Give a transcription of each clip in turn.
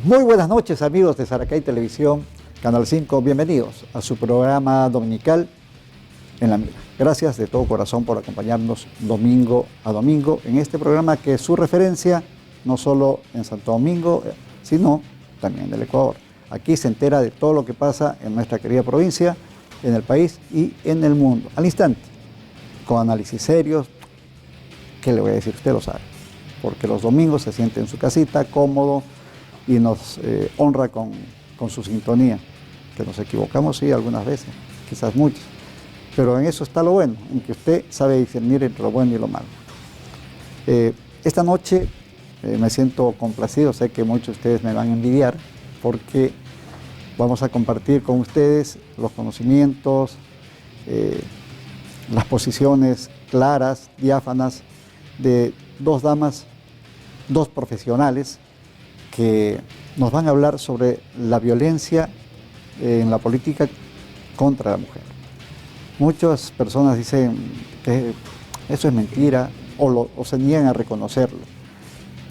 Muy buenas noches, amigos de Saracay Televisión, Canal 5. Bienvenidos a su programa dominical En la Mira. Gracias de todo corazón por acompañarnos domingo a domingo en este programa que es su referencia no solo en Santo Domingo, sino también en el Ecuador. Aquí se entera de todo lo que pasa en nuestra querida provincia, en el país y en el mundo, al instante, con análisis serios. ¿Qué le voy a decir? Usted lo sabe, porque los domingos se siente en su casita, cómodo, y nos honra con su sintonía, que nos equivocamos, sí, algunas veces, quizás muchas, pero en eso está lo bueno, en que usted sabe discernir entre lo bueno y lo malo. Esta noche me siento complacido, sé que muchos de ustedes me van a envidiar, porque vamos a compartir con ustedes los conocimientos, las posiciones claras, diáfanas, de dos damas, dos profesionales, que nos van a hablar sobre la violencia en la política contra la mujer. Muchas personas dicen que eso es mentira o se niegan a reconocerlo,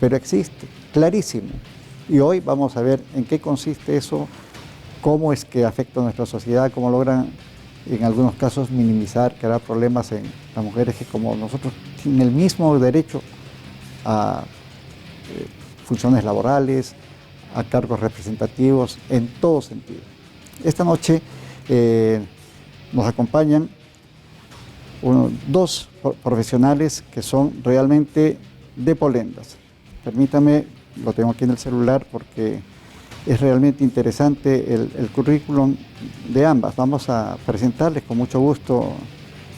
pero existe, clarísimo. Y hoy vamos a ver en qué consiste eso, cómo es que afecta a nuestra sociedad, cómo logran en algunos casos minimizar, crear problemas en las mujeres que como nosotros tienen el mismo derecho a funciones laborales, a cargos representativos, en todo sentido. Esta noche nos acompañan dos profesionales que son realmente de polendas. Permítame, lo tengo aquí en el celular porque es realmente interesante el currículum de ambas. Vamos a presentarles con mucho gusto,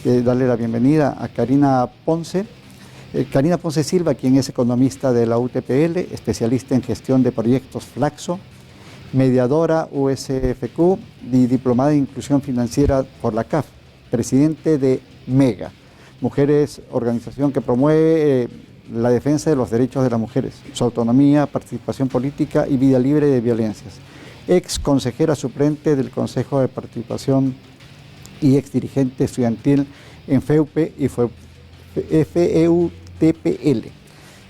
darle la bienvenida a Karina Ponce. Karina Ponce Silva, quien es economista de la UTPL, especialista en gestión de proyectos Flaxo, mediadora USFQ y diplomada en inclusión financiera por la CAF, presidente de MEGA, Mujeres, organización que promueve la defensa de los derechos de las mujeres, su autonomía, participación política y vida libre de violencias. Ex consejera suplente del Consejo de Participación y ex dirigente estudiantil en FEUPE y FEUTPL.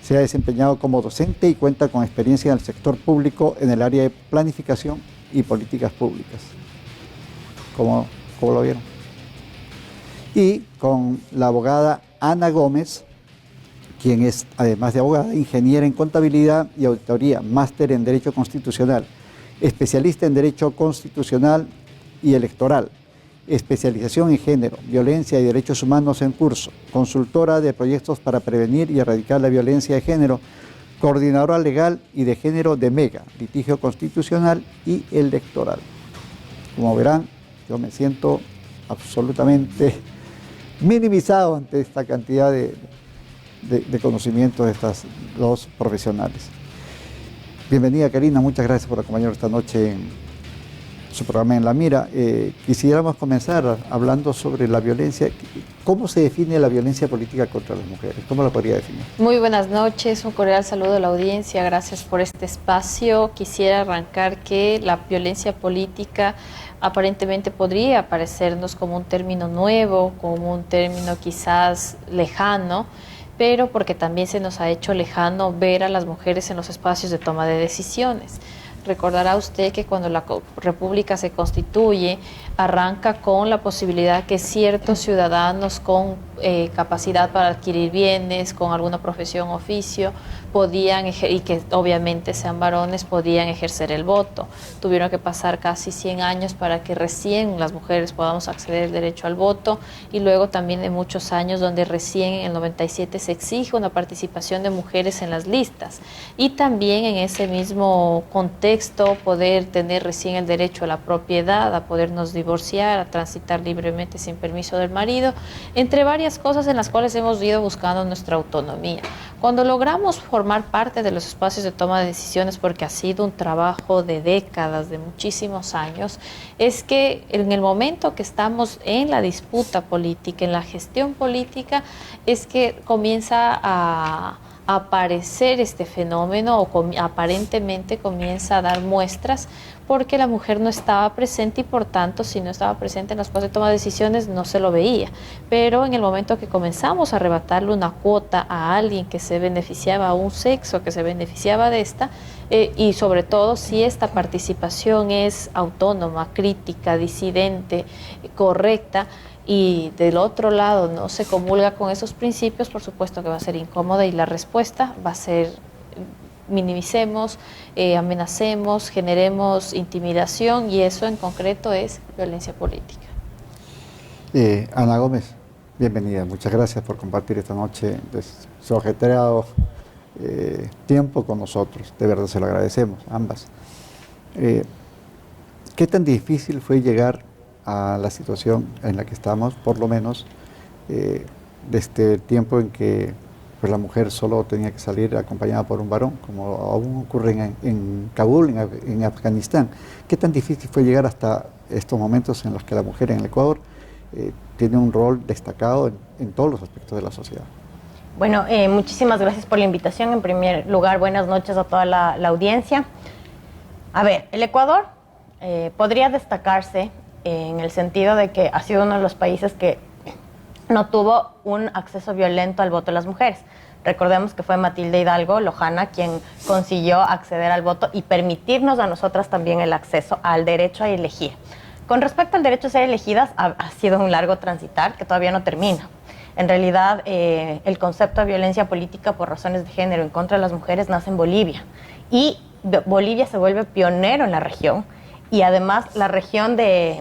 Se ha desempeñado como docente y cuenta con experiencia en el sector público en el área de planificación y políticas públicas. ¿Cómo lo vieron? Y con la abogada Ana Gómez, quien es, además de abogada, ingeniera en contabilidad y auditoría, máster en Derecho Constitucional, especialista en Derecho Constitucional y Electoral, especialización en género, violencia y derechos humanos en curso, consultora de proyectos para prevenir y erradicar la violencia de género, coordinadora legal y de género de MEGA, litigio constitucional y electoral. Como verán, yo me siento absolutamente minimizado ante esta cantidad de conocimientos de estas dos profesionales. Bienvenida, Karina, muchas gracias por acompañarnos esta noche en su programa En la Mira. Quisiéramos comenzar hablando sobre la violencia. ¿Cómo se define la violencia política contra las mujeres? ¿Cómo la podría definir? Muy buenas noches, un cordial saludo a la audiencia, gracias por este espacio. Quisiera arrancar que la violencia política aparentemente podría parecernos como un término nuevo, como un término quizás lejano, pero porque también se nos ha hecho lejano ver a las mujeres en los espacios de toma de decisiones. Recordará usted que cuando la República se constituye, arranca con la posibilidad que ciertos ciudadanos con capacidad para adquirir bienes, con alguna profesión o oficio, podían, y que obviamente sean varones, podían ejercer el voto. Tuvieron que pasar casi 100 años para que recién las mujeres podamos acceder al derecho al voto, y luego también de muchos años donde recién en el 97 se exige una participación de mujeres en las listas, y también en ese mismo contexto poder tener recién el derecho a la propiedad, a podernos divorciar, a transitar libremente sin permiso del marido, entre varias cosas en las cuales hemos ido buscando nuestra autonomía. Cuando logramos formar parte de los espacios de toma de decisiones, porque ha sido un trabajo de décadas, de muchísimos años, es que en el momento que estamos en la disputa política, en la gestión política, es que comienza a aparecer este fenómeno, o aparentemente comienza a dar muestras, porque la mujer no estaba presente y por tanto si no estaba presente en los puestos de toma de decisiones no se lo veía. Pero en el momento que comenzamos a arrebatarle una cuota a alguien que se beneficiaba, a un sexo que se beneficiaba de esta, y sobre todo si esta participación es autónoma, crítica, disidente, correcta, y del otro lado no se comulga con esos principios, por supuesto que va a ser incómoda y la respuesta va a ser minimicemos, amenacemos, generemos intimidación, y eso en concreto es violencia política. Ana Gómez, bienvenida. Muchas gracias por compartir esta noche de su ajetreado tiempo con nosotros. De verdad se lo agradecemos, ambas. ¿Qué tan difícil fue llegar a la situación en la que estamos, por lo menos desde el tiempo en que pues, la mujer solo tenía que salir acompañada por un varón, como aún ocurre en Kabul, en Afganistán? ¿Qué tan difícil fue llegar hasta estos momentos en los que la mujer en el Ecuador tiene un rol destacado en todos los aspectos de la sociedad? Bueno, muchísimas gracias por la invitación. En primer lugar, buenas noches a toda la audiencia. A ver, el Ecuador podría destacarse en el sentido de que ha sido uno de los países que no tuvo un acceso violento al voto de las mujeres. Recordemos que fue Matilde Hidalgo Lojana quien consiguió acceder al voto y permitirnos a nosotras también el acceso al derecho a elegir. Con respecto al derecho a ser elegidas, ha sido un largo transitar que todavía no termina. En realidad, el concepto de violencia política por razones de género en contra de las mujeres nace en Bolivia. Y Bolivia se vuelve pionero en la región. Y además la región de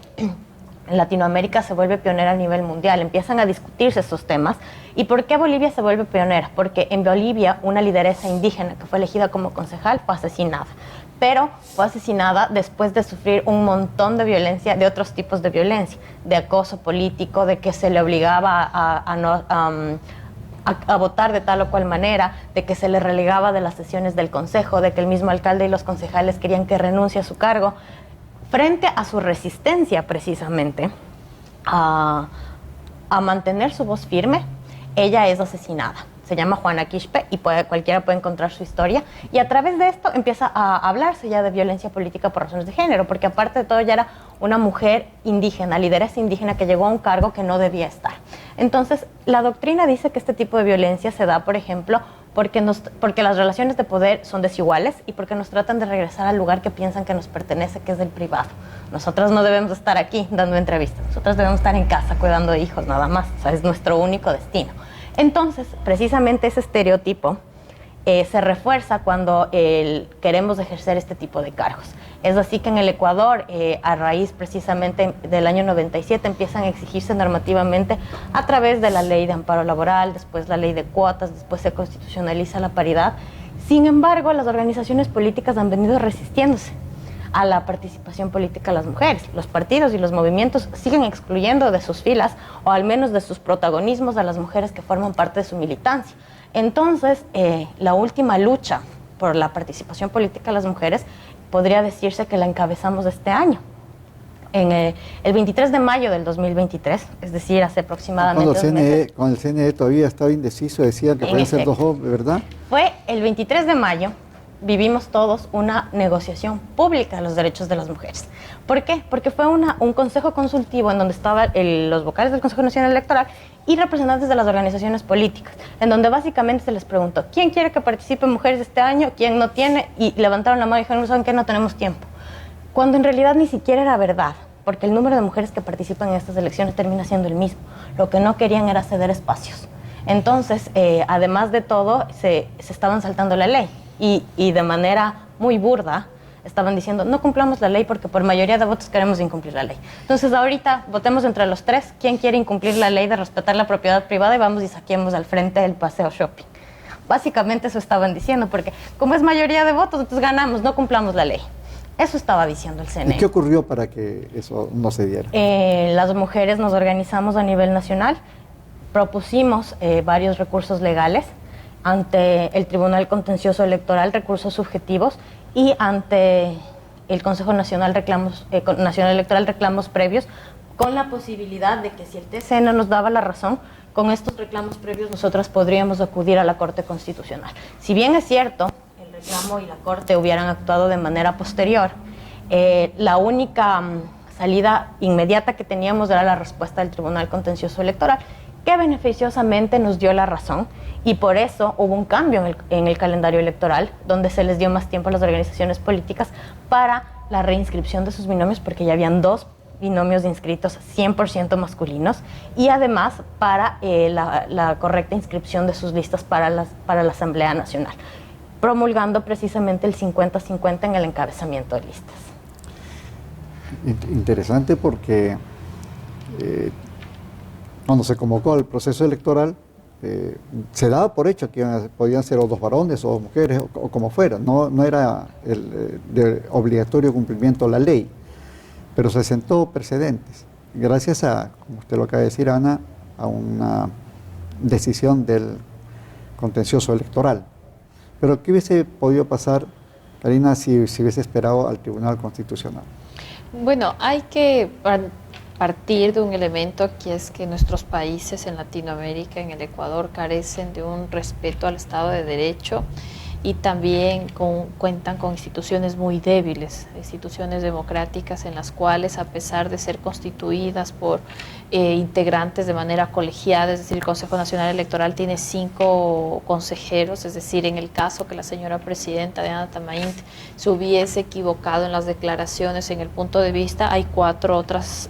Latinoamérica se vuelve pionera a nivel mundial. Empiezan a discutirse estos temas. ¿Y por qué Bolivia se vuelve pionera? Porque en Bolivia una lideresa indígena que fue elegida como concejal fue asesinada. Pero fue asesinada después de sufrir un montón de violencia, de otros tipos de violencia, de acoso político, de que se le obligaba a votar de tal o cual manera, de que se le relegaba de las sesiones del consejo, de que el mismo alcalde y los concejales querían que renuncie a su cargo. Frente a su resistencia precisamente a mantener su voz firme, ella es asesinada. Se llama Juana Quispe y cualquiera puede encontrar su historia. Y a través de esto empieza a hablarse ya de violencia política por razones de género, porque aparte de todo ya era una mujer indígena, lideresa indígena que llegó a un cargo que no debía estar. Entonces, la doctrina dice que este tipo de violencia se da, por ejemplo, porque las relaciones de poder son desiguales y porque nos tratan de regresar al lugar que piensan que nos pertenece, que es del privado. Nosotras no debemos estar aquí dando entrevistas, nosotras debemos estar en casa cuidando de hijos nada más, o sea, es nuestro único destino. Entonces, precisamente ese estereotipo se refuerza cuando queremos ejercer este tipo de cargos. Es así que en el Ecuador, a raíz precisamente del año 97, empiezan a exigirse normativamente a través de la ley de amparo laboral, después la ley de cuotas, después se constitucionaliza la paridad. Sin embargo, las organizaciones políticas han venido resistiéndose a la participación política de las mujeres. Los partidos y los movimientos siguen excluyendo de sus filas, o al menos de sus protagonismos, a las mujeres que forman parte de su militancia. Entonces, la última lucha por la participación política de las mujeres podría decirse que la encabezamos este año. En el 23 de mayo del 2023, es decir, hace aproximadamente Cuando el CNE todavía estaba indeciso, decían que podían ser 2 hombres, ¿verdad? Fue el 23 de mayo, vivimos todos una negociación pública de los derechos de las mujeres. ¿Por qué? Porque fue un consejo consultivo en donde estaban los vocales del Consejo Nacional Electoral y representantes de las organizaciones políticas, en donde básicamente se les preguntó ¿quién quiere que participen mujeres este año? ¿Quién no tiene? Y levantaron la mano y dijeron, ¿saben qué? No tenemos tiempo. Cuando en realidad ni siquiera era verdad, porque el número de mujeres que participan en estas elecciones termina siendo el mismo. Lo que no querían era ceder espacios. Entonces, además de todo, se estaban saltando la ley. Y de manera muy burda estaban diciendo no cumplamos la ley porque por mayoría de votos queremos incumplir la ley. Entonces ahorita votemos entre los tres quién quiere incumplir la ley de respetar la propiedad privada y vamos y saquemos al frente el paseo shopping. Básicamente eso estaban diciendo, porque como es mayoría de votos, entonces ganamos, no cumplamos la ley. Eso estaba diciendo el CNE. ¿Y qué ocurrió para que eso no se diera? Las mujeres nos organizamos a nivel nacional, propusimos varios recursos legales ante el Tribunal Contencioso Electoral, recursos subjetivos, y ante el Consejo Nacional Electoral, reclamos previos, con la posibilidad de que si el TCN nos daba la razón, con estos reclamos previos nosotras podríamos acudir a la Corte Constitucional. Si bien es cierto, el reclamo y la Corte hubieran actuado de manera posterior, La única salida inmediata que teníamos era la respuesta del Tribunal Contencioso Electoral, que beneficiosamente nos dio la razón, y por eso hubo un cambio en el calendario electoral, donde se les dio más tiempo a las organizaciones políticas para la reinscripción de sus binomios, porque ya habían 2 binomios de inscritos 100% masculinos, y además para la correcta inscripción de sus listas para la Asamblea Nacional, promulgando precisamente el 50-50 en el encabezamiento de listas. Interesante porque cuando se convocó al proceso electoral, se daba por hecho que podían ser o 2 varones o 2 mujeres o como fuera, no era de obligatorio cumplimiento la ley, pero se sentó precedentes, gracias a, como usted lo acaba de decir, Ana, a una decisión del contencioso electoral. Pero ¿qué hubiese podido pasar, Karina, si hubiese esperado al Tribunal Constitucional? Bueno, hay que partir de un elemento que es que nuestros países en Latinoamérica, en el Ecuador, carecen de un respeto al Estado de Derecho y también cuentan con instituciones muy débiles, instituciones democráticas en las cuales, a pesar de ser constituidas por integrantes de manera colegiada, es decir, el Consejo Nacional Electoral tiene 5 consejeros, es decir, en el caso que la señora presidenta Diana Tamaint se hubiese equivocado en las declaraciones, en el punto de vista, hay 4 otras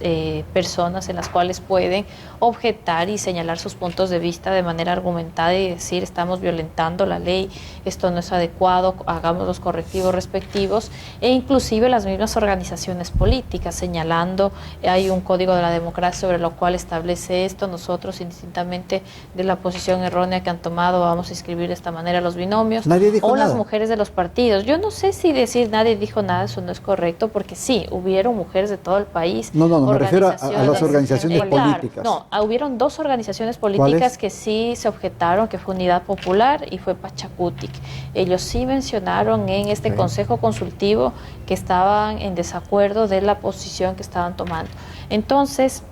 personas en las cuales pueden objetar y señalar sus puntos de vista de manera argumentada y decir, estamos violentando la ley, esto no es adecuado, hagamos los correctivos respectivos, e inclusive las mismas organizaciones políticas señalando, hay un código de la democracia sobre lo cual establece esto, nosotros indistintamente de la posición errónea que han tomado vamos a inscribir de esta manera los binomios, nadie dijo o nada. Las mujeres de los partidos. Yo no sé si decir nadie dijo nada, eso no es correcto, porque sí, hubieron mujeres de todo el país. No, me refiero a las organizaciones políticas. Claro, no, hubieron 2 organizaciones políticas que sí se objetaron, que fue Unidad Popular y fue Pachacutic. Ellos sí mencionaron en este consejo consultivo que estaban en desacuerdo de la posición que estaban tomando. Entonces,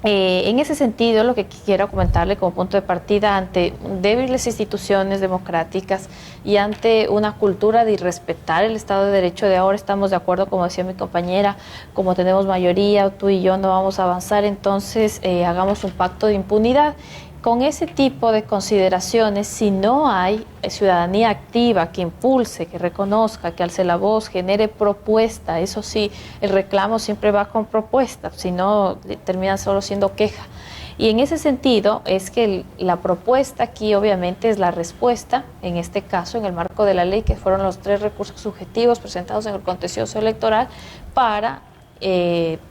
en ese sentido, lo que quiero comentarle como punto de partida, ante débiles instituciones democráticas y ante una cultura de irrespetar el Estado de Derecho de ahora, estamos de acuerdo, como decía mi compañera, como tenemos mayoría, tú y yo no vamos a avanzar, entonces hagamos un pacto de impunidad. Con ese tipo de consideraciones, si no hay ciudadanía activa que impulse, que reconozca, que alce la voz, genere propuesta, eso sí, el reclamo siempre va con propuesta, si no termina solo siendo queja. Y en ese sentido es que la propuesta aquí obviamente es la respuesta, en este caso en el marco de la ley, que fueron los 3 recursos subjetivos presentados en el contencioso electoral para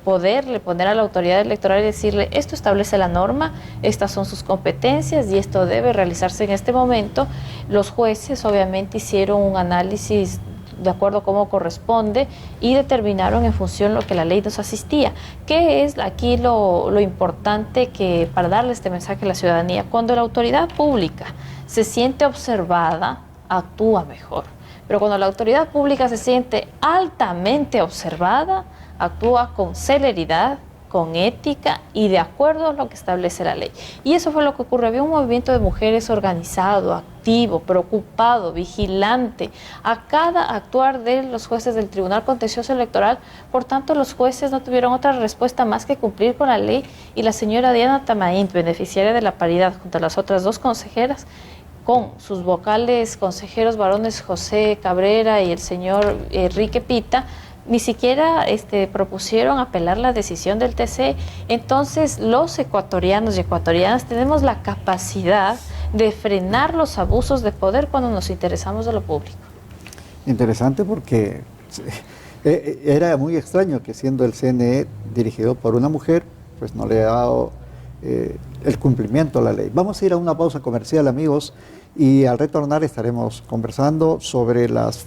poderle poner a la autoridad electoral y decirle, esto establece la norma, estas son sus competencias y esto debe realizarse en este momento. Los jueces obviamente hicieron un análisis de acuerdo a cómo corresponde y determinaron en función lo que la ley nos asistía. ¿Qué es aquí lo importante que para darle este mensaje a la ciudadanía? Cuando la autoridad pública se siente observada, actúa mejor. Pero cuando la autoridad pública se siente altamente observada, actúa con celeridad, con ética y de acuerdo a lo que establece la ley. Y eso fue lo que ocurrió. Había un movimiento de mujeres organizado, activo, preocupado, vigilante a cada actuar de los jueces del Tribunal Contencioso Electoral. Por tanto, los jueces no tuvieron otra respuesta más que cumplir con la ley, y la señora Diana Tamaint, beneficiaria de la paridad junto a las otras 2 consejeras, con sus vocales consejeros varones José Cabrera y el señor Enrique Pita, ni siquiera propusieron apelar la decisión del TC. Entonces, los ecuatorianos y ecuatorianas tenemos la capacidad de frenar los abusos de poder cuando nos interesamos de lo público. Interesante porque era muy extraño que, siendo el CNE dirigido por una mujer, pues no le ha dado el cumplimiento a la ley. Vamos a ir a una pausa comercial, amigos, y al retornar estaremos conversando sobre las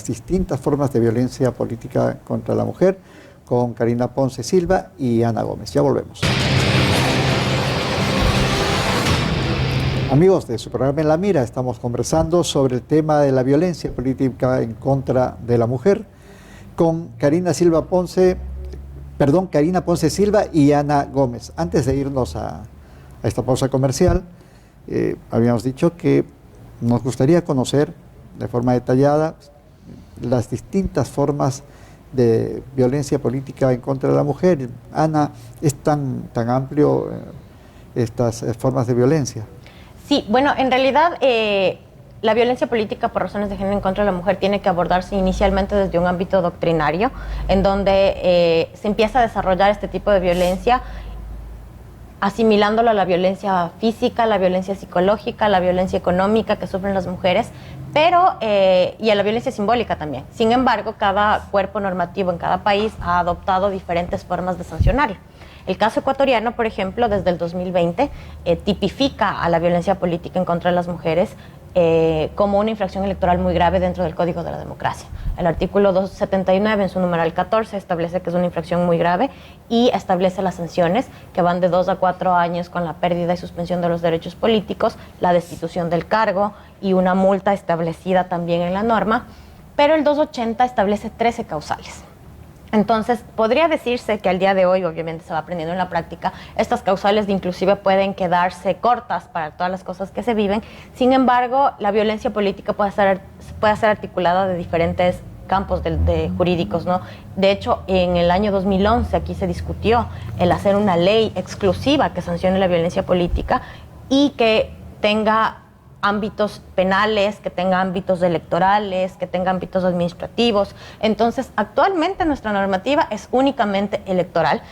distintas formas de violencia política contra la mujer con Karina Ponce Silva y Ana Gómez. Ya volvemos. Amigos de su programa En la Mira, estamos conversando sobre el tema de la violencia política en contra de la mujer con Karina Ponce Silva y Ana Gómez. Antes de irnos a esta pausa comercial, habíamos dicho que nos gustaría conocer de forma detallada las distintas formas de violencia política en contra de la mujer. Ana, ¿es tan amplio estas formas de violencia? Sí, bueno, en realidad la violencia política por razones de género en contra de la mujer tiene que abordarse inicialmente desde un ámbito doctrinario, en donde se empieza a desarrollar este tipo de violencia asimilándolo a la violencia física, la violencia psicológica, la violencia económica que sufren las mujeres, pero y a la violencia simbólica también. Sin embargo, cada cuerpo normativo en cada país ha adoptado diferentes formas de sancionarlo. El caso ecuatoriano, por ejemplo, desde el 2020 tipifica a la violencia política en contra de las mujeres como una infracción electoral muy grave dentro del Código de la Democracia. El artículo 279, en su numeral 14, establece que es una infracción muy grave y establece las sanciones que van de 2 a 4 años con la pérdida y suspensión de los derechos políticos, la destitución del cargo y una multa establecida también en la norma, pero el 280 establece 13 causales. Entonces, podría decirse que al día de hoy, obviamente se va aprendiendo en la práctica, estas causales inclusive pueden quedarse cortas para todas las cosas que se viven. Sin embargo, la violencia política puede ser articulada de diferentes campos de jurídicos, ¿no? De hecho, en el año 2011 aquí se discutió el hacer una ley exclusiva que sancione la violencia política y que tenga ámbitos penales, que tenga ámbitos electorales, que tenga ámbitos administrativos. Entonces, actualmente nuestra normativa es únicamente electoral.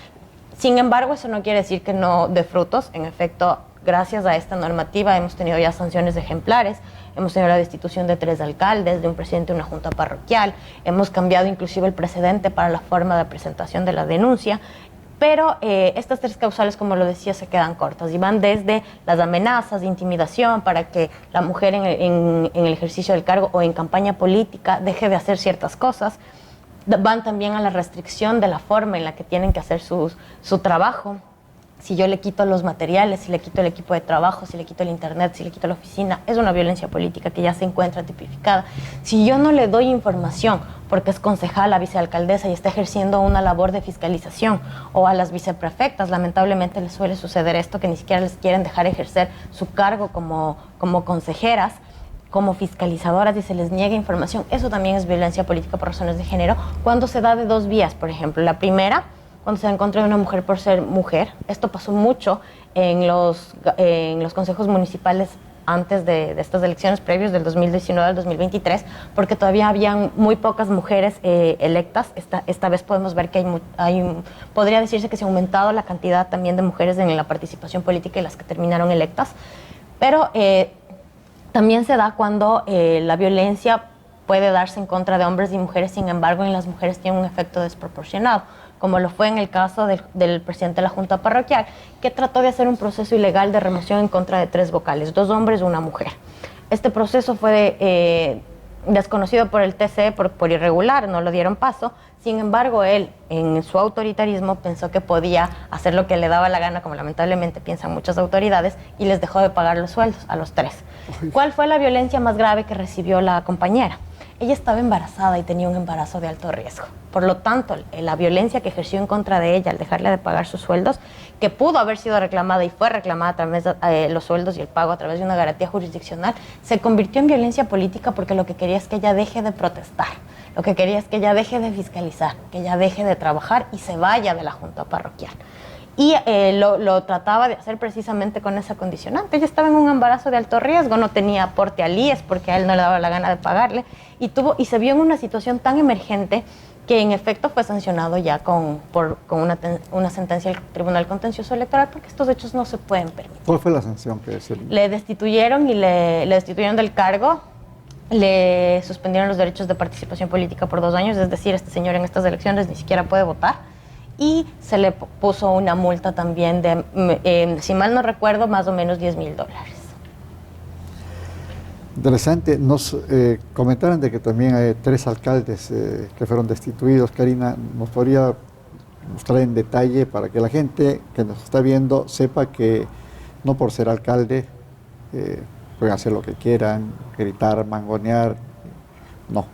Sin embargo, eso no quiere decir que no dé frutos. En efecto, gracias a esta normativa hemos tenido ya sanciones ejemplares. Hemos tenido la destitución de 3 alcaldes, de un presidente de una junta parroquial. Hemos cambiado inclusive el precedente para la forma de presentación de la denuncia. Pero estas 3 causales, como lo decía, se quedan cortas y van desde las amenazas de intimidación para que la mujer en el ejercicio del cargo o en campaña política deje de hacer ciertas cosas. Van también a la restricción de la forma en la que tienen que hacer su trabajo. Si yo le quito los materiales, si le quito el equipo de trabajo, si le quito el internet, si le quito la oficina, es una violencia política que ya se encuentra tipificada. Si yo no le doy información porque es concejala, vicealcaldesa y está ejerciendo una labor de fiscalización, o a las viceprefectas, lamentablemente les suele suceder esto, que ni siquiera les quieren dejar ejercer su cargo como consejeras, como fiscalizadoras, y se les niega información. Eso también es violencia política por razones de género, cuando se da de 2 vías. Por ejemplo, la primera, cuando se da en contra de una mujer por ser mujer. Esto pasó mucho en los consejos municipales antes de estas elecciones previos del 2019 al 2023, porque todavía habían muy pocas mujeres electas. Esta vez podemos ver que podría decirse que se ha aumentado la cantidad también de mujeres en la participación política y las que terminaron electas. Pero también se da cuando la violencia puede darse en contra de hombres y mujeres, sin embargo en las mujeres tiene un efecto desproporcionado, como lo fue en el caso del presidente de la Junta Parroquial, que trató de hacer un proceso ilegal de remoción en contra de 3 vocales, 2 hombres y una mujer. Este proceso fue desconocido por el TCE por irregular, no lo dieron paso. Sin embargo, él, en su autoritarismo, pensó que podía hacer lo que le daba la gana, como lamentablemente piensan muchas autoridades, y les dejó de pagar los sueldos a los 3. ¿Cuál fue la violencia más grave que recibió la compañera? Ella estaba embarazada y tenía un embarazo de alto riesgo. Por lo tanto, la violencia que ejerció en contra de ella al dejarle de pagar sus sueldos, que pudo haber sido reclamada y fue reclamada a través de los sueldos y el pago a través de una garantía jurisdiccional, se convirtió en violencia política porque lo que quería es que ella deje de protestar, lo que quería es que ella deje de fiscalizar, que ella deje de trabajar y se vaya de la junta parroquial. Y lo trataba de hacer precisamente con esa condicionante. Ella estaba en un embarazo de alto riesgo, no tenía aporte al IES porque a él no le daba la gana de pagarle, y se vio en una situación tan emergente que en efecto fue sancionado ya con una sentencia del Tribunal Contencioso Electoral, porque estos hechos no se pueden permitir. ¿Cuál fue la sanción que se le destituyeron y le destituyeron del cargo? Le suspendieron los derechos de participación política por 2 años, es decir, este señor en estas elecciones ni siquiera puede votar. Y se le puso una multa también de, si mal no recuerdo, más o menos $10,000. Interesante. Nos comentaron de que también hay 3 alcaldes que fueron destituidos. Karina, ¿nos podría mostrar en detalle para que la gente que nos está viendo sepa que no por ser alcalde pueden hacer lo que quieran, gritar, mangonear? No.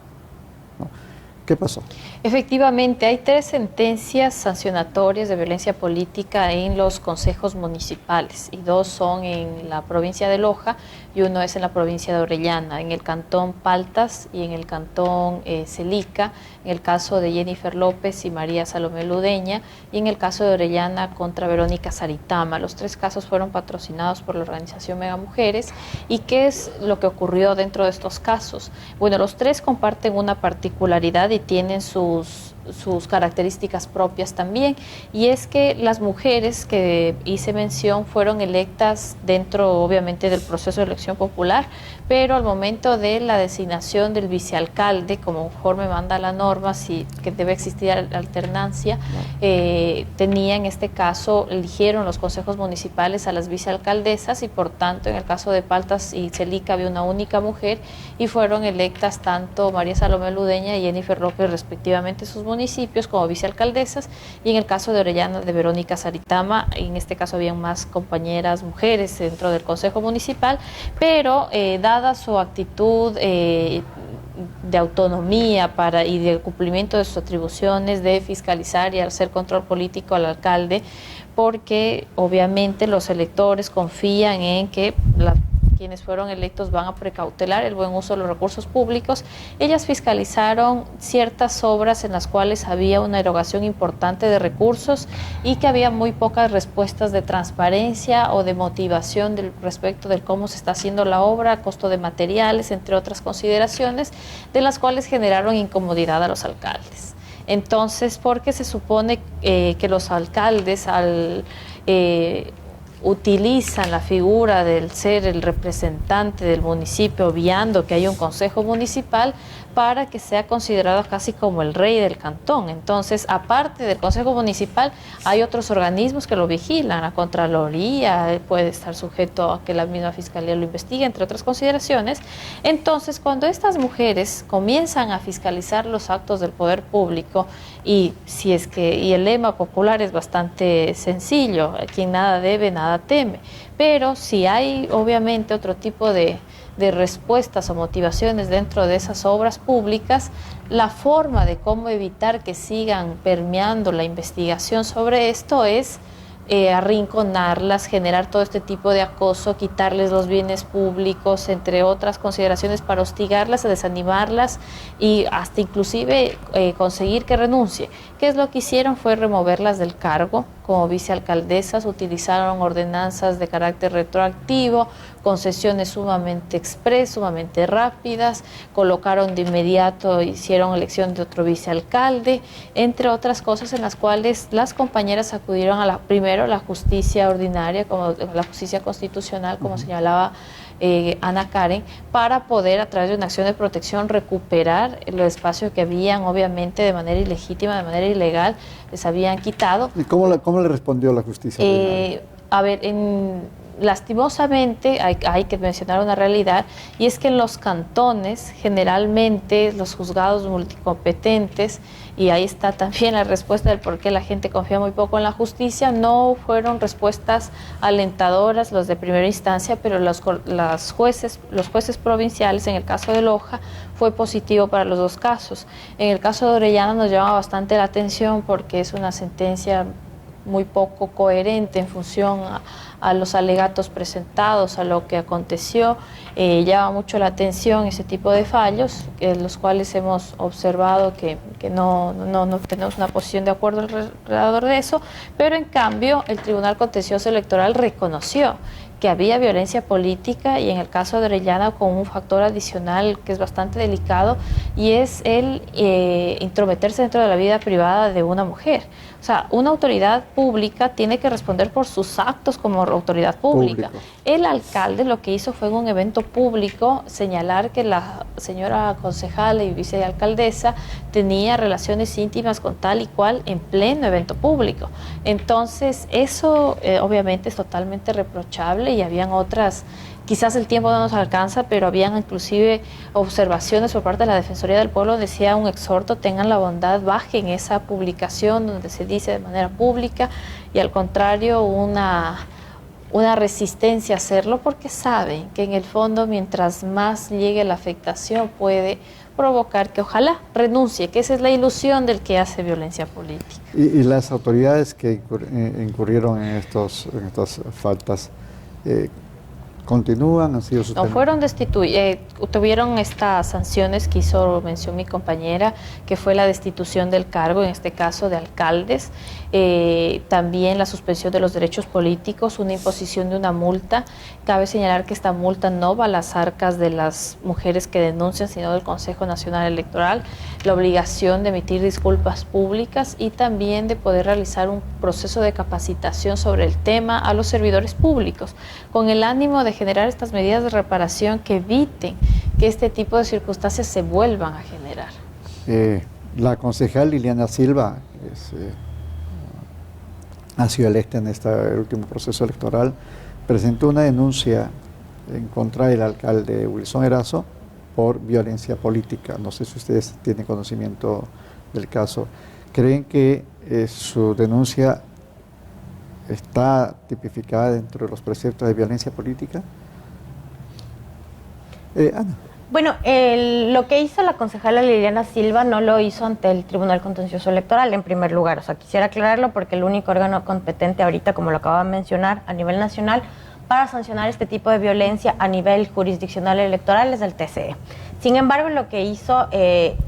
¿Qué pasó? Efectivamente, hay 3 sentencias sancionatorias de violencia política en los consejos municipales y 2 son en la provincia de Loja y 1 es en la provincia de Orellana, en el cantón Paltas y en el cantón Celica, en el caso de Jennifer López y María Salomé Ludeña, y en el caso de Orellana contra Verónica Saritama. Los 3 casos fueron patrocinados por la organización Mega Mujeres. ¿Y qué es lo que ocurrió dentro de estos casos? Bueno, los 3 comparten una particularidad y tienen sus características propias también, y es que las mujeres que hice mención fueron electas dentro, obviamente, del proceso de elección popular, pero al momento de la designación del vicealcalde, conforme manda la norma, si que debe existir alternancia, tenía en este caso, eligieron los consejos municipales a las vicealcaldesas y por tanto en el caso de Paltas y Celica había una única mujer y fueron electas tanto María Salomé Ludeña y Jennifer López respectivamente sus municipios como vicealcaldesas, y en el caso de Orellana de Verónica Saritama, en este caso habían más compañeras mujeres dentro del consejo municipal, pero dada su actitud de autonomía y de cumplimiento de sus atribuciones de fiscalizar y hacer control político al alcalde, porque obviamente los electores confían en que quienes fueron electos van a precautelar el buen uso de los recursos públicos. Ellas fiscalizaron ciertas obras en las cuales había una erogación importante de recursos y que había muy pocas respuestas de transparencia o de motivación respecto de cómo se está haciendo la obra, costo de materiales, entre otras consideraciones, de las cuales generaron incomodidad a los alcaldes. Entonces, porque se supone que los alcaldes utilizan la figura del ser el representante del municipio, obviando que hay un consejo municipal, para que sea considerado casi como el rey del cantón. Entonces, aparte del consejo municipal, hay otros organismos que lo vigilan, la Contraloría puede estar sujeto a que la misma Fiscalía lo investigue, entre otras consideraciones. Entonces, cuando estas mujeres comienzan a fiscalizar los actos del poder público, y el lema popular es bastante sencillo: quien nada debe, nada teme, pero si hay obviamente otro tipo de respuestas o motivaciones dentro de esas obras públicas, la forma de cómo evitar que sigan permeando la investigación sobre esto es arrinconarlas, generar todo este tipo de acoso, quitarles los bienes públicos, entre otras consideraciones, para hostigarlas, desanimarlas y hasta inclusive conseguir que renuncie. ¿Qué es lo que hicieron? Fue removerlas del cargo como vicealcaldesas, utilizaron ordenanzas de carácter retroactivo, concesiones sumamente express, sumamente rápidas, colocaron de inmediato, hicieron elección de otro vicealcalde, entre otras cosas en las cuales las compañeras acudieron primero a la justicia ordinaria, como la justicia constitucional, como señalaba Ana Karen, para poder a través de una acción de protección recuperar el espacio que habían obviamente de manera ilegítima, de manera ilegal, les habían quitado. ¿Y cómo le respondió la justicia ordinaria? A ver, lastimosamente hay que mencionar una realidad, y es que en los cantones generalmente los juzgados multicompetentes, y ahí está también la respuesta del por qué la gente confía muy poco en la justicia, no fueron respuestas alentadoras los de primera instancia, pero los jueces provinciales, en el caso de Loja, fue positivo para los 2 casos. En el caso de Orellana nos llama bastante la atención porque es una sentencia muy poco coherente en función a los alegatos presentados, a lo que aconteció. Llama mucho la atención ese tipo de fallos, los cuales hemos observado que no tenemos una posición de acuerdo alrededor de eso, pero en cambio el Tribunal Contencioso Electoral reconoció que había violencia política, y en el caso de Orellana con un factor adicional que es bastante delicado, y es el intrometerse dentro de la vida privada de una mujer. O sea, una autoridad pública tiene que responder por sus actos como autoridad pública. El alcalde lo que hizo fue en un evento público señalar que la señora concejala y vicealcaldesa tenía relaciones íntimas con tal y cual en pleno evento público. Entonces, eso obviamente es totalmente reprochable, y habían otras. Quizás el tiempo no nos alcanza, pero habían inclusive observaciones por parte de la Defensoría del Pueblo, decía un exhorto: tengan la bondad, bajen esa publicación donde se dice de manera pública, y al contrario una resistencia a hacerlo, porque saben que en el fondo mientras más llegue la afectación puede provocar que ojalá renuncie, que esa es la ilusión del que hace violencia política. Y las autoridades que incurrieron en estas faltas, ¿continúan? ¿Han sido suspendidas? No, fueron destituidos, tuvieron estas sanciones que hizo mención mi compañera, que fue la destitución del cargo, en este caso de alcaldes, también la suspensión de los derechos políticos, una imposición de una multa. Cabe señalar que esta multa no va a las arcas de las mujeres que denuncian, sino del Consejo Nacional Electoral, la obligación de emitir disculpas públicas y también de poder realizar un proceso de capacitación sobre el tema a los servidores públicos, con el ánimo de generar estas medidas de reparación que eviten que este tipo de circunstancias se vuelvan a generar. La concejal Liliana Silva ha sido electa en este último proceso electoral, presentó una denuncia en contra del alcalde Wilson Erazo por violencia política. No sé si ustedes tienen conocimiento del caso. ¿Creen que su denuncia está tipificada dentro de los preceptos de violencia política? Ana. Bueno, lo que hizo la concejala Liliana Silva no lo hizo ante el Tribunal Contencioso Electoral, en primer lugar. O sea, quisiera aclararlo porque el único órgano competente ahorita, como lo acaba de mencionar, a nivel nacional, para sancionar este tipo de violencia a nivel jurisdiccional electoral es el TCE. Sin embargo, lo que hizo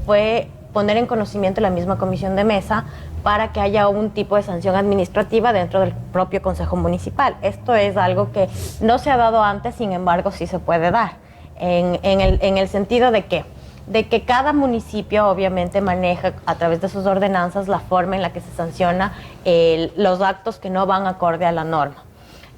fue poner en conocimiento la misma comisión de mesa para que haya un tipo de sanción administrativa dentro del propio Consejo Municipal. Esto es algo que no se ha dado antes, sin embargo, sí se puede dar. En el sentido de que cada municipio obviamente maneja a través de sus ordenanzas la forma en la que se sanciona los actos que no van acorde a la norma.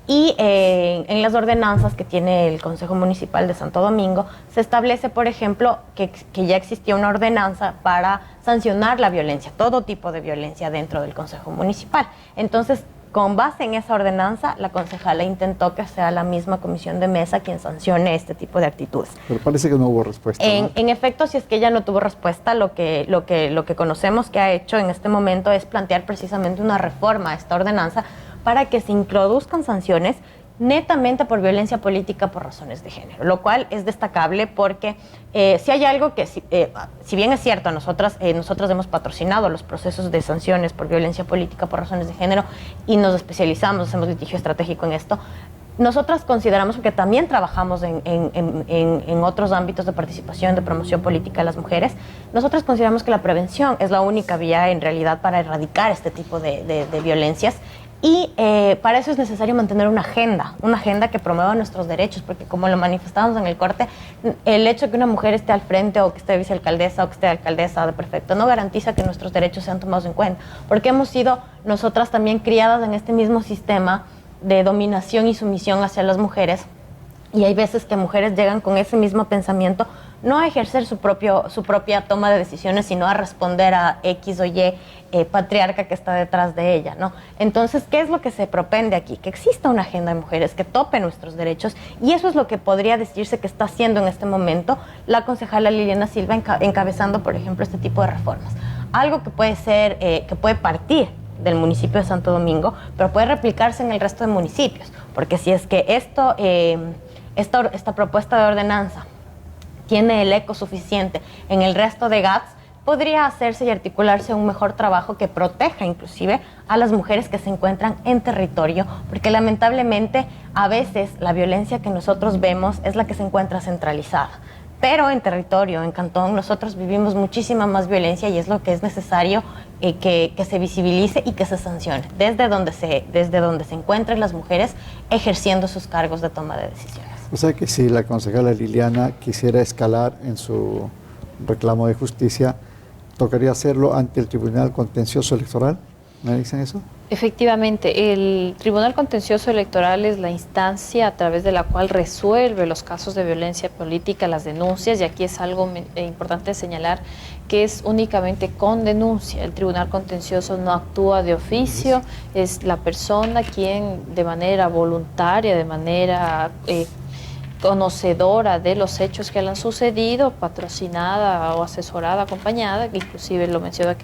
Y en las ordenanzas que tiene el Consejo Municipal de Santo Domingo se establece, por ejemplo, que ya existía una ordenanza para sancionar la violencia, todo tipo de violencia dentro del Consejo Municipal. Entonces, con base en esa ordenanza, la concejala intentó que sea la misma comisión de mesa quien sancione este tipo de actitudes. Pero parece que no hubo respuesta, ¿no? En efecto, si es que ella no tuvo respuesta, lo que conocemos que ha hecho en este momento es plantear precisamente una reforma a esta ordenanza para que se introduzcan sanciones netamente por violencia política por razones de género, lo cual es destacable porque si hay algo que, si bien es cierto, nosotros hemos patrocinado los procesos de sanciones por violencia política por razones de género y nos especializamos, hacemos litigio estratégico en esto, nosotras consideramos, porque también trabajamos en otros ámbitos de participación, de promoción política de las mujeres, nosotras consideramos que la prevención es la única vía en realidad para erradicar este tipo de violencias. Y para eso es necesario mantener una agenda que promueva nuestros derechos, porque como lo manifestamos en el corte, el hecho de que una mujer esté al frente o que esté vicealcaldesa o que esté alcaldesa de prefecto no garantiza que nuestros derechos sean tomados en cuenta, porque hemos sido nosotras también criadas en este mismo sistema de dominación y sumisión hacia las mujeres, y hay veces que mujeres llegan con ese mismo pensamiento no a ejercer su propia toma de decisiones, sino a responder a X o Y patriarca que está detrás de ella, ¿no? Entonces, ¿qué es lo que se propende aquí? Que exista una agenda de mujeres que tope nuestros derechos, y eso es lo que podría decirse que está haciendo en este momento la concejala Liliana Silva encabezando, por ejemplo, este tipo de reformas. Algo que puede ser, que puede partir del municipio de Santo Domingo, pero puede replicarse en el resto de municipios, porque si es que esta propuesta de ordenanza tiene el eco suficiente en el resto de GATS, podría hacerse y articularse un mejor trabajo que proteja inclusive a las mujeres que se encuentran en territorio, porque lamentablemente a veces la violencia que nosotros vemos es la que se encuentra centralizada. Pero en territorio, en cantón, nosotros vivimos muchísima más violencia y es lo que es necesario que se visibilice y que se sancione desde donde se encuentren las mujeres ejerciendo sus cargos de toma de decisiones. O sea que si la concejala Liliana quisiera escalar en su reclamo de justicia, ¿tocaría hacerlo ante el Tribunal Contencioso Electoral? ¿Me dicen eso? Efectivamente, el Tribunal Contencioso Electoral es la instancia a través de la cual resuelve los casos de violencia política, las denuncias, y aquí es algo importante señalar que es únicamente con denuncia. El Tribunal Contencioso no actúa de oficio, es la persona quien de manera voluntaria, de manera conocedora de los hechos que le han sucedido, patrocinada o asesorada, acompañada, inclusive lo menciona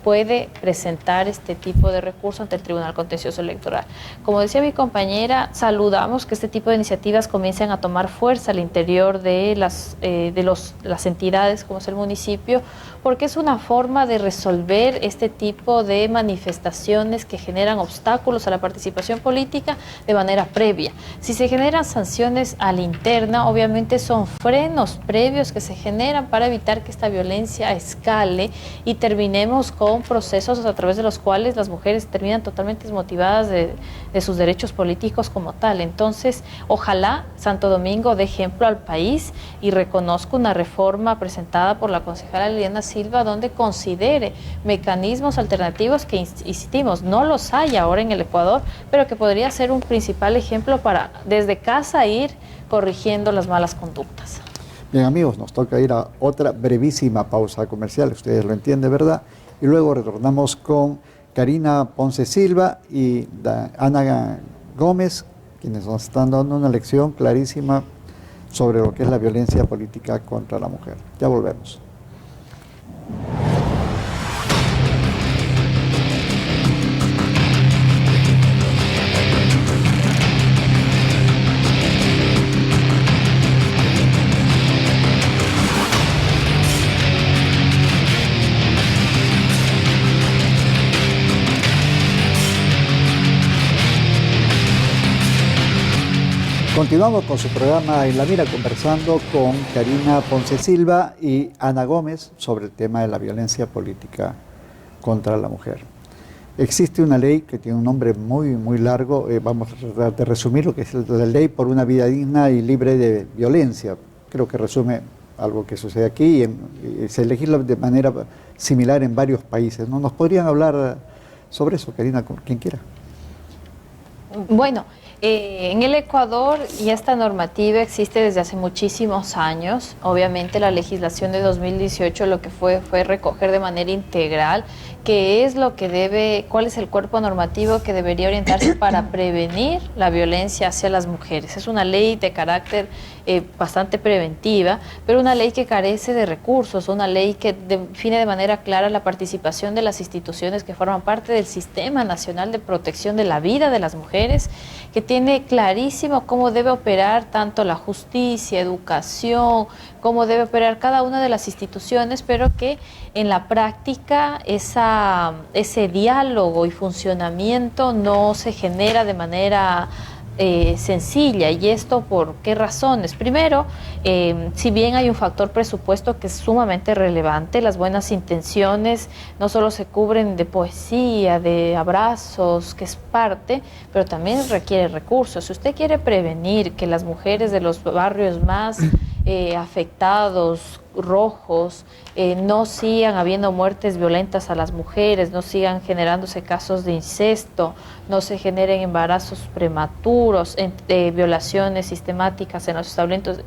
puede presentar este tipo de recurso ante el Tribunal Contencioso Electoral. Como decía mi compañera, saludamos que este tipo de iniciativas comiencen a tomar fuerza al interior de las entidades como es el municipio, porque es una forma de resolver este tipo de manifestaciones que generan obstáculos a la participación política de manera previa. Si se generan sanciones a la interna, obviamente son frenos previos que se generan para evitar que esta violencia escale y terminemos con procesos a través de los cuales las mujeres terminan totalmente desmotivadas de sus derechos políticos como tal. Entonces, ojalá Santo Domingo dé ejemplo al país y reconozca una reforma presentada por la concejala Liliana Silva donde considere mecanismos alternativos que, insistimos, no los hay ahora en el Ecuador, pero que podría ser un principal ejemplo para desde casa ir corrigiendo las malas conductas. Bien, amigos, nos toca ir a otra brevísima pausa comercial, ustedes lo entienden, ¿verdad? Y luego retornamos con Karina Ponce Silva y Ana Gómez, quienes nos están dando una lección clarísima sobre lo que es la violencia política contra la mujer. Ya volvemos. Continuamos con su programa En la Mira, conversando con Karina Ponce Silva y Ana Gómez sobre el tema de la violencia política contra la mujer. Existe una ley que tiene un nombre muy largo, vamos a tratar de resumir lo que es la Ley por una vida digna y libre de violencia. Creo que resume algo que sucede aquí y se legisla de manera similar en varios países, ¿no? ¿Nos podrían hablar sobre eso, Karina, quien quiera? Bueno, en el Ecuador ya esta normativa existe desde hace muchísimos años. Obviamente la legislación de 2018 lo que fue recoger de manera integral qué es lo que debe, cuál es el cuerpo normativo que debería orientarse para prevenir la violencia hacia las mujeres. Es una ley de carácter bastante preventiva, pero una ley que carece de recursos, una ley que define de manera clara la participación de las instituciones que forman parte del Sistema Nacional de Protección de la Vida de las Mujeres, que tiene clarísimo cómo debe operar tanto la justicia, educación, cómo debe operar cada una de las instituciones, pero que en la práctica ese diálogo y funcionamiento no se genera de manera sencilla. ¿Y esto por qué razones? Primero, si bien hay un factor presupuesto que es sumamente relevante, las buenas intenciones no solo se cubren de poesía, de abrazos, que es parte, pero también requiere recursos. Si usted quiere prevenir que las mujeres de los barrios más afectados, rojos, no sigan habiendo muertes violentas a las mujeres, no sigan generándose casos de incesto, no se generen embarazos prematuros, violaciones sistemáticas en los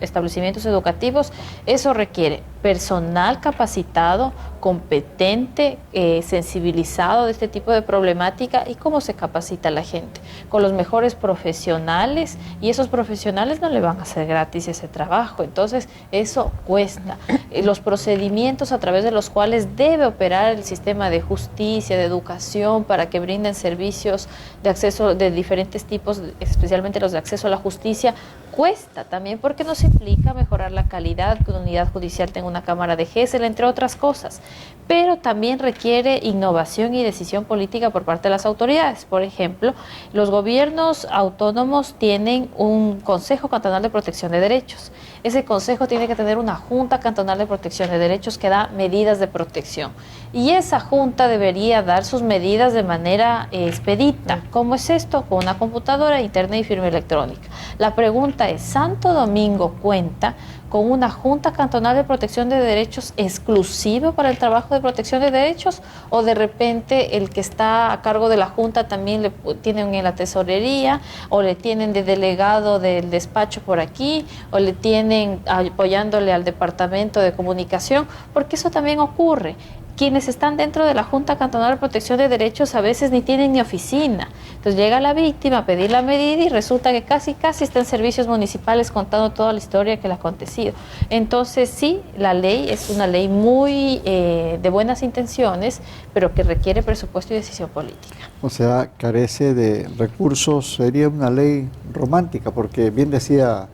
establecimientos educativos, eso requiere personal capacitado, competente, sensibilizado de este tipo de problemática. ¿Y cómo se capacita a la gente? Con los mejores profesionales, y esos profesionales no le van a hacer gratis ese trabajo, entonces eso cuesta. Los procedimientos a través de los cuales debe operar el sistema de justicia, de educación, para que brinden servicios de acceso de diferentes tipos, especialmente los de acceso a la justicia, cuesta también porque nos implica mejorar la calidad, que una unidad judicial tenga una cámara de GESEL, entre otras cosas, pero también requiere innovación y decisión política por parte de las autoridades. Por ejemplo, los gobiernos autónomos tienen un Consejo Cantonal de Protección de Derechos. Ese consejo tiene que tener una Junta Cantonal de Protección de Derechos que da medidas de protección. Y esa junta debería dar sus medidas de manera expedita. ¿Cómo es esto? Con una computadora, internet y firma electrónica. La pregunta es, ¿Santo Domingo cuenta con una Junta Cantonal de Protección de Derechos exclusiva para el trabajo de protección de derechos? ¿O de repente el que está a cargo de la Junta también le tienen en la tesorería, o le tienen de delegado del despacho por aquí, o le tienen apoyándole al departamento de comunicación? Porque eso también ocurre. quienes están dentro de la Junta Cantonal de Protección de Derechos a veces ni tienen ni oficina. Entonces llega la víctima a pedir la medida y resulta que casi está en servicios municipales contando toda la historia que le ha acontecido. Entonces sí, la ley es una ley muy de buenas intenciones, pero que requiere presupuesto y decisión política. O sea, carece de recursos, sería una ley romántica, porque bien decía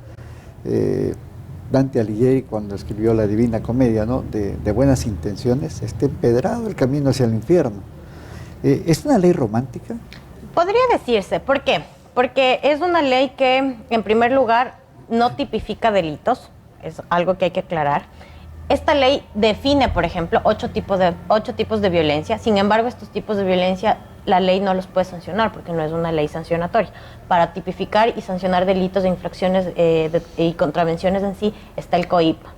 Dante Alighieri cuando escribió la Divina Comedia, ¿no? De buenas intenciones, está empedrado el camino hacia el infierno. ¿Es una ley romántica? Podría decirse. ¿Por qué? Porque es una ley que, en primer lugar, no tipifica delitos, es algo que hay que aclarar. Esta ley define, por ejemplo, 8 tipos de violencia. Sin embargo, estos tipos de violencia la ley no los puede sancionar porque no es una ley sancionatoria. Para tipificar y sancionar delitos de infracciones y contravenciones en sí está el COIPA.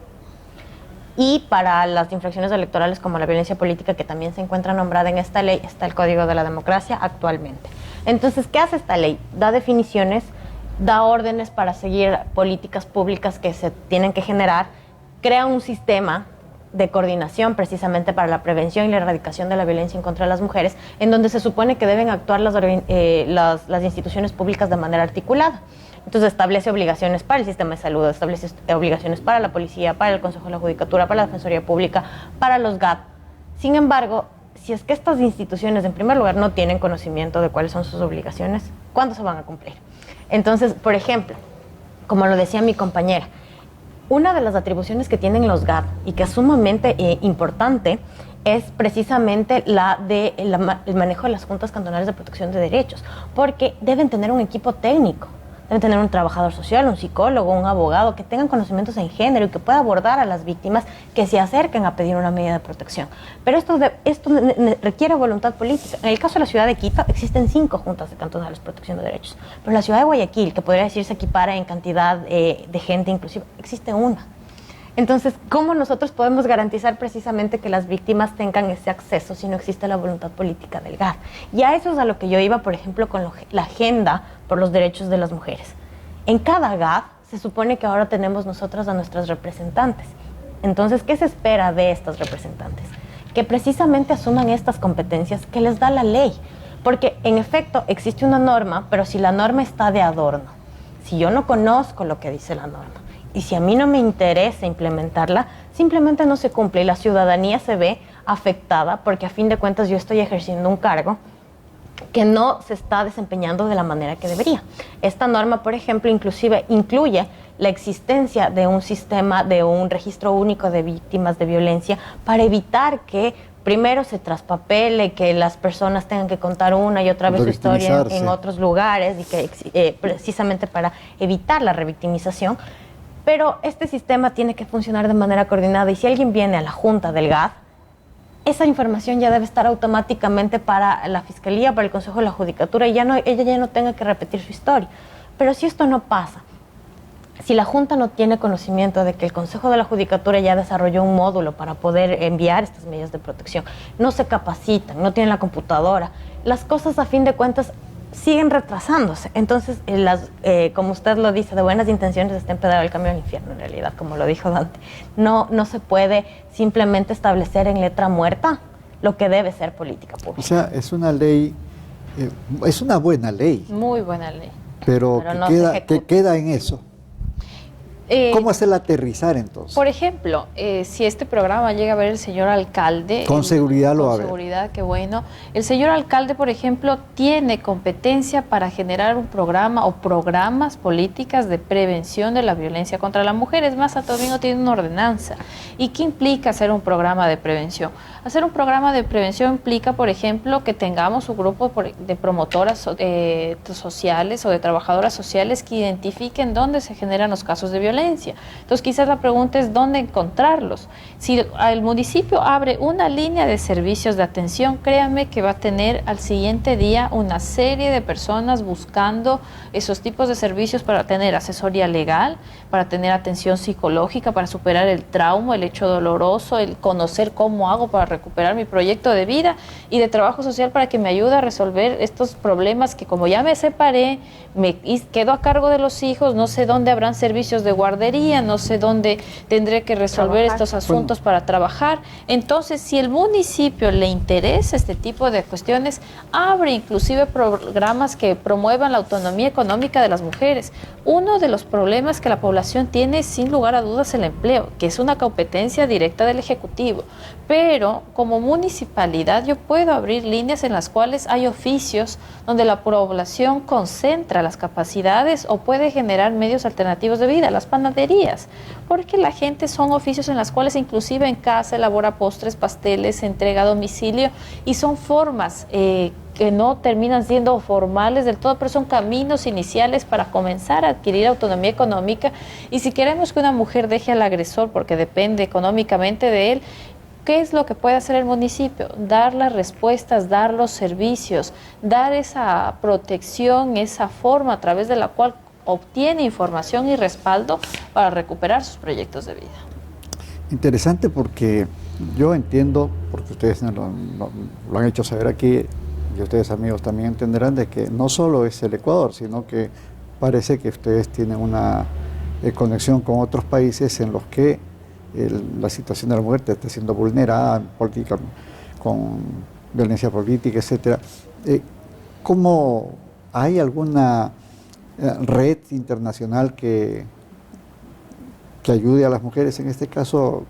Y para las infracciones electorales como la violencia política, que también se encuentra nombrada en esta ley, está el Código de la Democracia actualmente. Entonces, ¿qué hace esta ley? Da definiciones, da órdenes para seguir políticas públicas que se tienen que generar, crea un sistema de coordinación precisamente para la prevención y la erradicación de la violencia en contra de las mujeres, en donde se supone que deben actuar las instituciones públicas de manera articulada. Entonces establece obligaciones para el sistema de salud, establece obligaciones para la policía, para el Consejo de la Judicatura, para la Defensoría Pública, para los GAT. Sin embargo, si es que estas instituciones, en primer lugar, no tienen conocimiento de cuáles son sus obligaciones, ¿cuándo se van a cumplir? Entonces, por ejemplo, como lo decía mi compañera, una de las atribuciones que tienen los GAT y que es sumamente importante es precisamente el manejo de las juntas cantonales de protección de derechos, porque deben tener un equipo técnico, deben tener un trabajador social, un psicólogo, un abogado que tengan conocimientos en género y que pueda abordar a las víctimas que se acerquen a pedir una medida de protección. Pero esto requiere voluntad política. En el caso de la ciudad de Quito existen 5 juntas de cantonales de protección de derechos, pero en la ciudad de Guayaquil, que podría decirse equipara en cantidad de gente inclusive, existe una. Entonces, ¿cómo nosotros podemos garantizar precisamente que las víctimas tengan ese acceso si no existe la voluntad política del GAD? Y a eso es a lo que yo iba, por ejemplo, con la agenda por los derechos de las mujeres. En cada GAD se supone que ahora tenemos nosotras a nuestras representantes. Entonces, ¿qué se espera de estas representantes? Que precisamente asuman estas competencias que les da la ley. Porque, en efecto, existe una norma, pero si la norma está de adorno, si yo no conozco lo que dice la norma, y si a mí no me interesa implementarla, simplemente no se cumple y la ciudadanía se ve afectada porque a fin de cuentas yo estoy ejerciendo un cargo que no se está desempeñando de la manera que debería. Esta norma, por ejemplo, inclusive incluye la existencia de un sistema, de un registro único de víctimas de violencia para evitar que primero se traspapele, que las personas tengan que contar una y otra vez su historia en otros lugares y que precisamente para evitar la revictimización. Pero este sistema tiene que funcionar de manera coordinada y si alguien viene a la junta del GAD, esa información ya debe estar automáticamente para la Fiscalía, para el Consejo de la Judicatura y ella ya no tenga que repetir su historia. Pero si esto no pasa, si la Junta no tiene conocimiento de que el Consejo de la Judicatura ya desarrolló un módulo para poder enviar estas medidas de protección, no se capacitan, no tienen la computadora, las cosas a fin de cuentas siguen retrasándose. Entonces, como usted lo dice, de buenas intenciones está empedrado el camino al infierno, en realidad, como lo dijo Dante. No se puede simplemente establecer en letra muerta lo que debe ser política pública. O sea, es una ley, es una buena ley. Muy buena ley. Pero ¿qué queda en eso? ¿Cómo hacerla aterrizar entonces? Por ejemplo, si este programa llega a ver el señor alcalde... Con seguridad lo va a ver. Con seguridad, qué bueno. El señor alcalde, por ejemplo, tiene competencia para generar un programa o programas políticas de prevención de la violencia contra la mujer. Es más, Santo Domingo tiene una ordenanza. ¿Y qué implica hacer un programa de prevención? Hacer un programa de prevención implica, por ejemplo, que tengamos un grupo de promotoras sociales o de trabajadoras sociales que identifiquen dónde se generan los casos de violencia. Entonces, quizás la pregunta es dónde encontrarlos. Si el municipio abre una línea de servicios de atención, créanme que va a tener al siguiente día una serie de personas buscando esos tipos de servicios para tener asesoría legal, para tener atención psicológica, para superar el trauma, el hecho doloroso, el conocer cómo hago para recuperar mi proyecto de vida y de trabajo social para que me ayude a resolver estos problemas que como ya me separé, me quedo a cargo de los hijos, no sé dónde habrán servicios de guardería, no sé dónde tendré que resolver estos asuntos para trabajar. Entonces, si el municipio le interesa este tipo de cuestiones, abre inclusive programas que promuevan la autonomía económica de las mujeres. Uno de los problemas que la población tiene, sin lugar a dudas, el empleo, que es una competencia directa del Ejecutivo. Pero como municipalidad yo puedo abrir líneas en las cuales hay oficios donde la población concentra las capacidades o puede generar medios alternativos de vida, las panaderías, porque la gente son oficios en las cuales inclusive en casa elabora postres, pasteles, se entrega a domicilio y son formas que no terminan siendo formales del todo, pero son caminos iniciales para comenzar a adquirir autonomía económica. Y si queremos que una mujer deje al agresor porque depende económicamente de él, ¿qué es lo que puede hacer el municipio? Dar las respuestas, dar los servicios, dar esa protección, esa forma a través de la cual obtiene información y respaldo para recuperar sus proyectos de vida. Interesante, porque yo entiendo, porque ustedes lo han hecho saber aquí, y ustedes amigos también entenderán, de que no solo es el Ecuador, sino que parece que ustedes tienen una conexión con otros países en los que la situación de la mujer está siendo vulnerada en política, con violencia política, etcétera. ¿Cómo hay alguna red internacional que ayude a las mujeres, en este caso,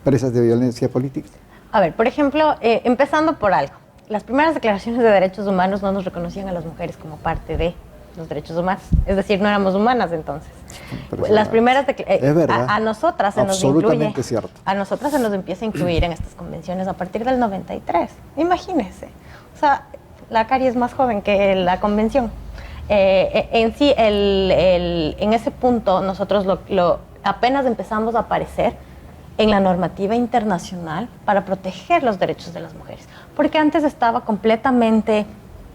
presas de violencia política? A ver, por ejemplo, empezando por algo. Las primeras declaraciones de derechos humanos no nos reconocían a las mujeres como parte de los derechos humanos. Es decir, no éramos humanas entonces. Las primeras es verdad, a nosotras se nos incluye, cierto. A nosotras se nos empieza a incluir en estas convenciones a partir del 93. Imagínense. O sea, la CARI es más joven que la convención. En sí, en ese punto nosotros apenas empezamos a aparecer en la normativa internacional para proteger los derechos de las mujeres, porque antes estaba completamente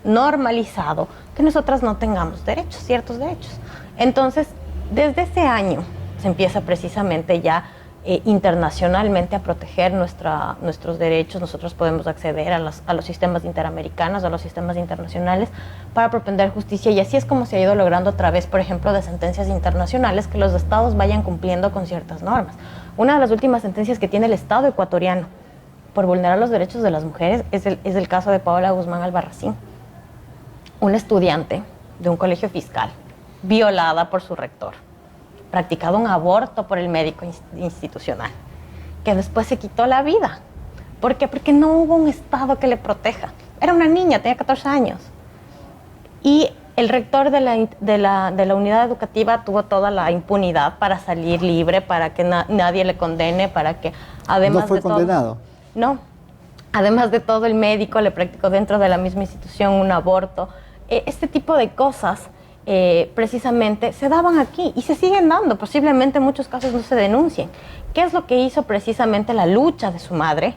normalizado que nosotras no tengamos derechos, ciertos derechos. Entonces, desde ese año se empieza precisamente ya internacionalmente a proteger nuestros derechos. Nosotros podemos acceder a los sistemas interamericanos, a los sistemas internacionales para propender justicia, y así es como se ha ido logrando a través, por ejemplo, de sentencias internacionales, que los estados vayan cumpliendo con ciertas normas. Una de las últimas sentencias que tiene el Estado ecuatoriano por vulnerar los derechos de las mujeres es el caso de Paola Guzmán Albarracín, una estudiante de un colegio fiscal, violada por su rector, practicado un aborto por el médico institucional, que después se quitó la vida. ¿Por qué? Porque no hubo un Estado que le proteja. Era una niña, tenía 14 años. Y el rector de la unidad educativa tuvo toda la impunidad para salir libre, para que nadie le condene, para que además ¿No fue de condenado? No. Además de todo, el médico le practicó dentro de la misma institución un aborto. Este tipo de cosas precisamente se daban aquí y se siguen dando. Posiblemente en muchos casos no se denuncien. ¿Qué es lo que hizo precisamente la lucha de su madre?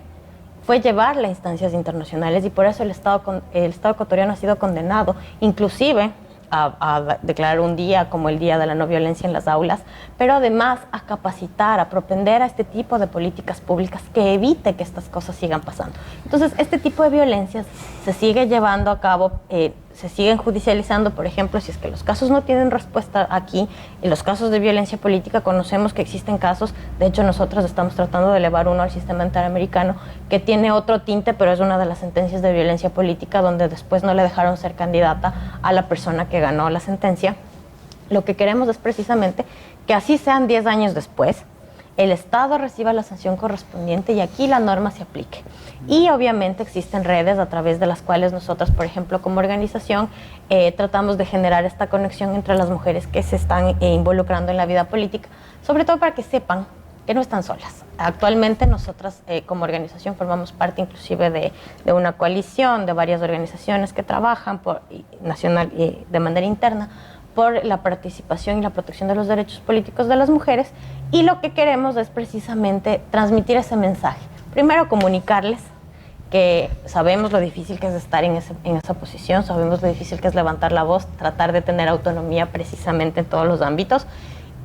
Fue llevarla a instancias internacionales, y por eso el Estado ecuatoriano ha sido condenado, inclusive a declarar un día como el Día de la No Violencia en las aulas, pero además a capacitar, a propender a este tipo de políticas públicas que evite que estas cosas sigan pasando. Entonces, este tipo de violencias se sigue llevando a cabo, se siguen judicializando. Por ejemplo, si es que los casos no tienen respuesta aquí, en los casos de violencia política conocemos que existen casos. De hecho, nosotros estamos tratando de elevar uno al sistema interamericano que tiene otro tinte, pero es una de las sentencias de violencia política donde después no le dejaron ser candidata a la persona que ganó la sentencia. Lo que queremos es precisamente que así sean 10 años después, el Estado reciba la sanción correspondiente y aquí la norma se aplique. Y obviamente existen redes a través de las cuales nosotros, por ejemplo, como organización, tratamos de generar esta conexión entre las mujeres que se están involucrando en la vida política, sobre todo para que sepan que no están solas. Actualmente nosotras como organización formamos parte inclusive de una coalición de varias organizaciones que trabajan nacional de manera interna por la participación y la protección de los derechos políticos de las mujeres, y lo que queremos es precisamente transmitir ese mensaje. Primero, comunicarles que sabemos lo difícil que es estar en esa posición, sabemos lo difícil que es levantar la voz, tratar de tener autonomía precisamente en todos los ámbitos,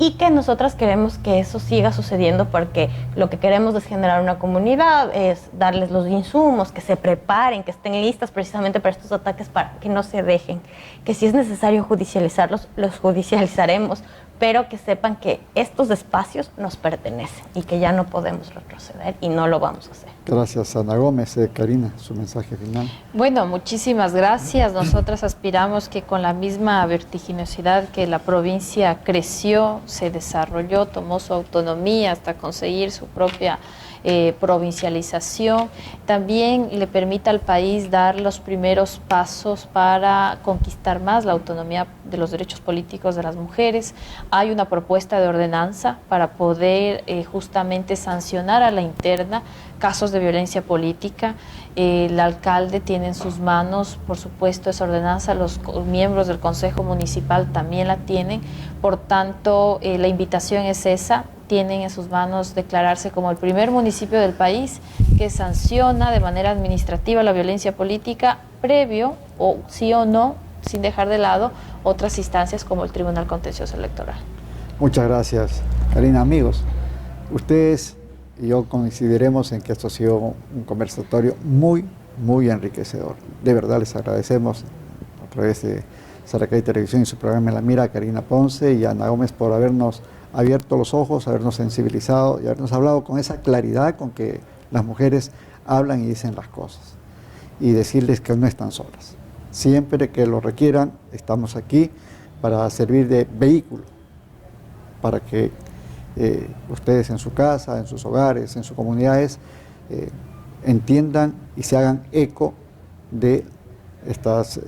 y que nosotras queremos que eso siga sucediendo, porque lo que queremos es generar una comunidad, es darles los insumos, que se preparen, que estén listas precisamente para estos ataques, para que no se dejen, que si es necesario judicializarlos, los judicializaremos, pero que sepan que estos espacios nos pertenecen y que ya no podemos retroceder y no lo vamos a hacer. Gracias, Ana Gómez. Karina, su mensaje final. Bueno, muchísimas gracias. Nosotras aspiramos que con la misma vertiginosidad que la provincia creció, se desarrolló, tomó su autonomía hasta conseguir su propia provincialización, también le permita al país dar los primeros pasos para conquistar más la autonomía de los derechos políticos de las mujeres. Hay una propuesta de ordenanza para poder justamente sancionar a la interna casos de violencia política. El alcalde tiene en sus manos, por supuesto, esa ordenanza, los miembros del Consejo Municipal también la tienen, por tanto, la invitación es esa. Tienen en sus manos declararse como el primer municipio del país que sanciona de manera administrativa la violencia política previo, o sí o no, sin dejar de lado otras instancias como el Tribunal Contencioso Electoral. Muchas gracias, Karina. Amigos, ustedes y yo coincidiremos en que esto ha sido un conversatorio muy enriquecedor. De verdad les agradecemos a través de Saracay Televisión y su programa En la Mira, a Karina Ponce y a Ana Gómez por habernos abierto los ojos, habernos sensibilizado y habernos hablado con esa claridad con que las mujeres hablan y dicen las cosas. Y decirles que no están solas. Siempre que lo requieran, estamos aquí para servir de vehículo, para que ustedes en su casa, en sus hogares, en sus comunidades, entiendan y se hagan eco de estas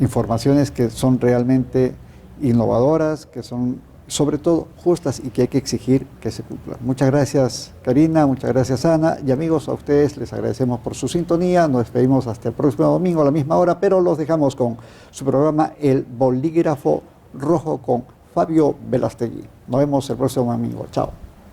informaciones que son realmente innovadoras, que son sobre todo justas y que hay que exigir que se cumplan. Muchas gracias, Karina, muchas gracias, Ana, y amigos, a ustedes les agradecemos por su sintonía. Nos despedimos hasta el próximo domingo a la misma hora, pero los dejamos con su programa El Bolígrafo Rojo con Fabio Velastegui. Nos vemos el próximo domingo. Chao.